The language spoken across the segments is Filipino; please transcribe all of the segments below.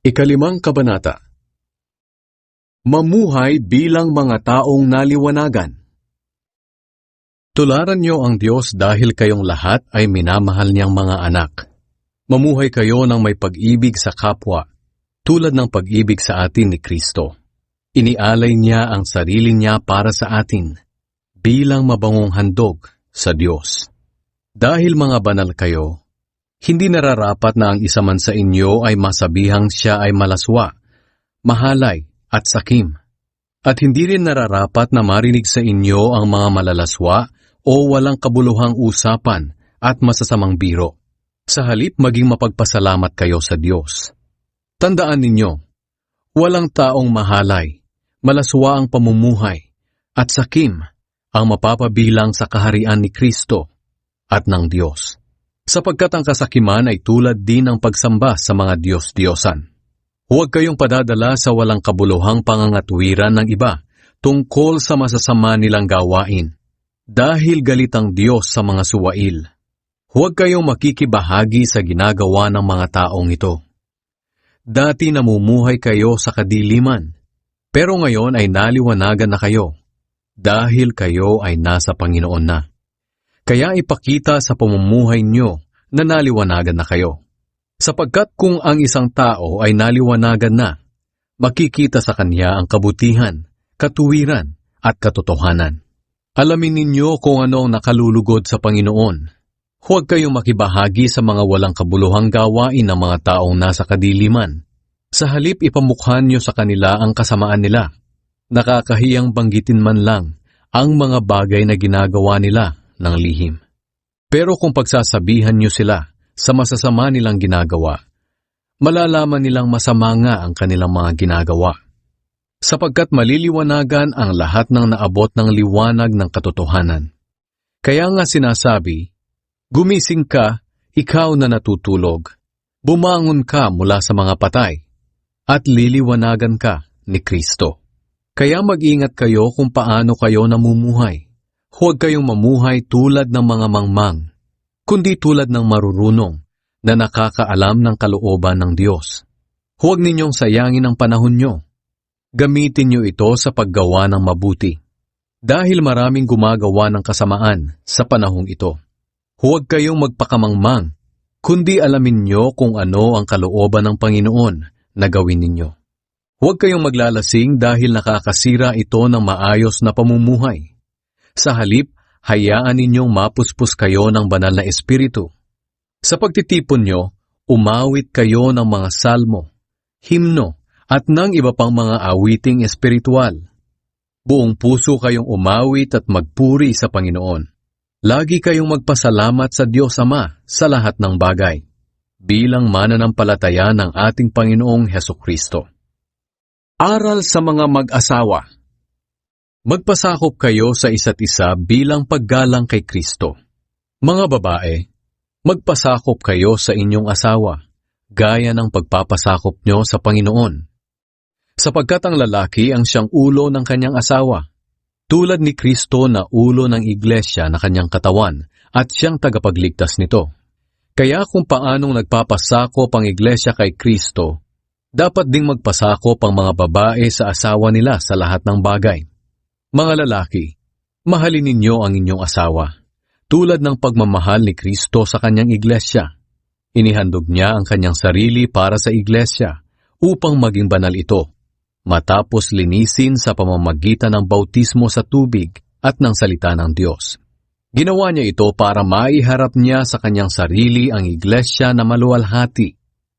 Ikalimang kabanata. Mamuhay bilang mga taong naliwanagan. Tularan niyo ang Diyos dahil kayong lahat ay minamahal niyang mga anak. Mamuhay kayo ng may pag-ibig sa kapwa, tulad ng pag-ibig sa atin ni Kristo. Inialay niya ang sarili niya para sa atin, bilang mabangong handog sa Diyos. Dahil mga banal kayo, hindi nararapat na ang isa man sa inyo ay masabihang siya ay malaswa, mahalay at sakim. At hindi rin nararapat na marinig sa inyo ang mga malalaswa o walang kabuluhang usapan at masasamang biro. Sa halip maging mapagpasalamat kayo sa Diyos. Tandaan ninyo, walang taong mahalay, malaswa ang pamumuhay, at sakim ang mapapabilang sa kaharian ni Kristo at ng Diyos. Sapagkat ang kasakiman ay tulad din ng pagsamba sa mga Diyos-Diyosan. Huwag kayong padadala sa walang kabuluhang pangangatwiran ng iba tungkol sa masasama nilang gawain, dahil galit ang Diyos sa mga suwail. Huwag kayong makikibahagi sa ginagawa ng mga taong ito. Dati namumuhay kayo sa kadiliman, pero ngayon ay naliwanagan na kayo, dahil kayo ay nasa Panginoon na. Kaya ipakita sa pamumuhay nyo na naliwanagan na kayo. Sapagkat kung ang isang tao ay naliwanagan na, makikita sa kanya ang kabutihan, katuwiran at katotohanan. Alamin ninyo kung ano ang nakalulugod sa Panginoon. Huwag kayong makibahagi sa mga walang kabuluhang gawain ng mga taong nasa kadiliman. Sa halip ipamukhan nyo sa kanila ang kasamaan nila. Nakakahiyang banggitin man lang ang mga bagay na ginagawa nila ng lihim. Pero kung pagsasabihan nyo sila sa masasama nilang ginagawa, malalaman nilang masama nga ang kanilang mga ginagawa. Sapagkat maliliwanagan ang lahat ng naabot ng liwanag ng katotohanan. Kaya nga sinasabi, gumising ka, ikaw na natutulog. Bumangon ka mula sa mga patay, at liliwanagan ka ni Kristo. Kaya mag-ingat kayo kung paano kayo namumuhay. Huwag kayong mamuhay tulad ng mga mangmang, kundi tulad ng marurunong na nakakaalam ng kalooban ng Diyos. Huwag ninyong sayangin ang panahon nyo. Gamitin nyo ito sa paggawa ng mabuti, dahil maraming gumagawa ng kasamaan sa panahong ito. Huwag kayong magpakamangmang, kundi alamin nyo kung ano ang kalooban ng Panginoon na gawin ninyo. Huwag kayong maglalasing dahil nakakasira ito ng maayos na pamumuhay. Sa halip, hayaan ninyong mapuspos kayo ng banal na espiritu. Sa pagtitipon nyo, umawit kayo ng mga salmo, himno, at ng iba pang mga awiting espiritual. Buong puso kayong umawit at magpuri sa Panginoon. Lagi kayong magpasalamat sa Diyos Ama sa lahat ng bagay, bilang mananampalataya ng ating Panginoong Hesukristo. Aral sa mga mag-asawa. Magpasakop kayo sa isa't isa bilang paggalang kay Kristo. Mga babae, magpasakop kayo sa inyong asawa, gaya ng pagpapasakop nyo sa Panginoon. Sapagkat ang lalaki ang siyang ulo ng kanyang asawa, tulad ni Kristo na ulo ng iglesia na kanyang katawan at siyang tagapagligtas nito. Kaya kung paanong nagpapasakop ang iglesia kay Kristo, dapat ding magpasakop ang mga babae sa asawa nila sa lahat ng bagay. Mga lalaki, mahalin ninyo ang inyong asawa, tulad ng pagmamahal ni Kristo sa kanyang iglesia. Inihandog niya ang kanyang sarili para sa iglesia upang maging banal ito, matapos linisin sa pamamagitan ng bautismo sa tubig at ng salita ng Diyos. Ginawa niya ito para maiharap niya sa kanyang sarili ang iglesia na maluwalhati,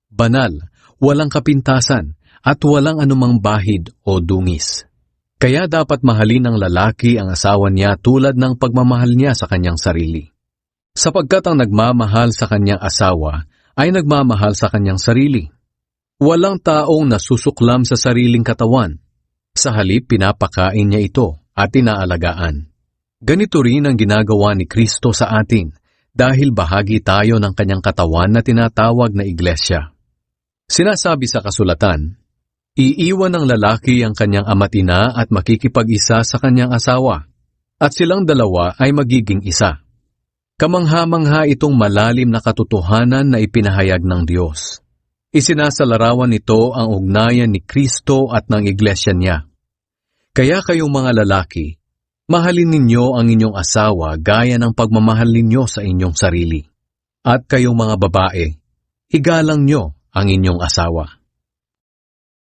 banal, walang kapintasan, at walang anumang bahid o dungis. Kaya dapat mahalin ng lalaki ang asawa niya tulad ng pagmamahal niya sa kanyang sarili. Sapagkat ang nagmamahal sa kanyang asawa ay nagmamahal sa kanyang sarili. Walang taong nasusuklam sa sariling katawan. Sa halip, pinapakain niya ito at inaalagaan. Ganito rin ang ginagawa ni Kristo sa atin dahil bahagi tayo ng kanyang katawan na tinatawag na iglesia. Sinasabi sa kasulatan, iiwan ng lalaki ang kanyang ama't ina at makikipag-isa sa kanyang asawa, at silang dalawa ay magiging isa. Kamangha-mangha itong malalim na katotohanan na ipinahayag ng Diyos. Isinasalarawan nito ang ugnayan ni Kristo at ng iglesia niya. Kaya kayong mga lalaki, mahalin ninyo ang inyong asawa gaya ng pagmamahal ninyo sa inyong sarili. At kayong mga babae, igalang nyo ang inyong asawa.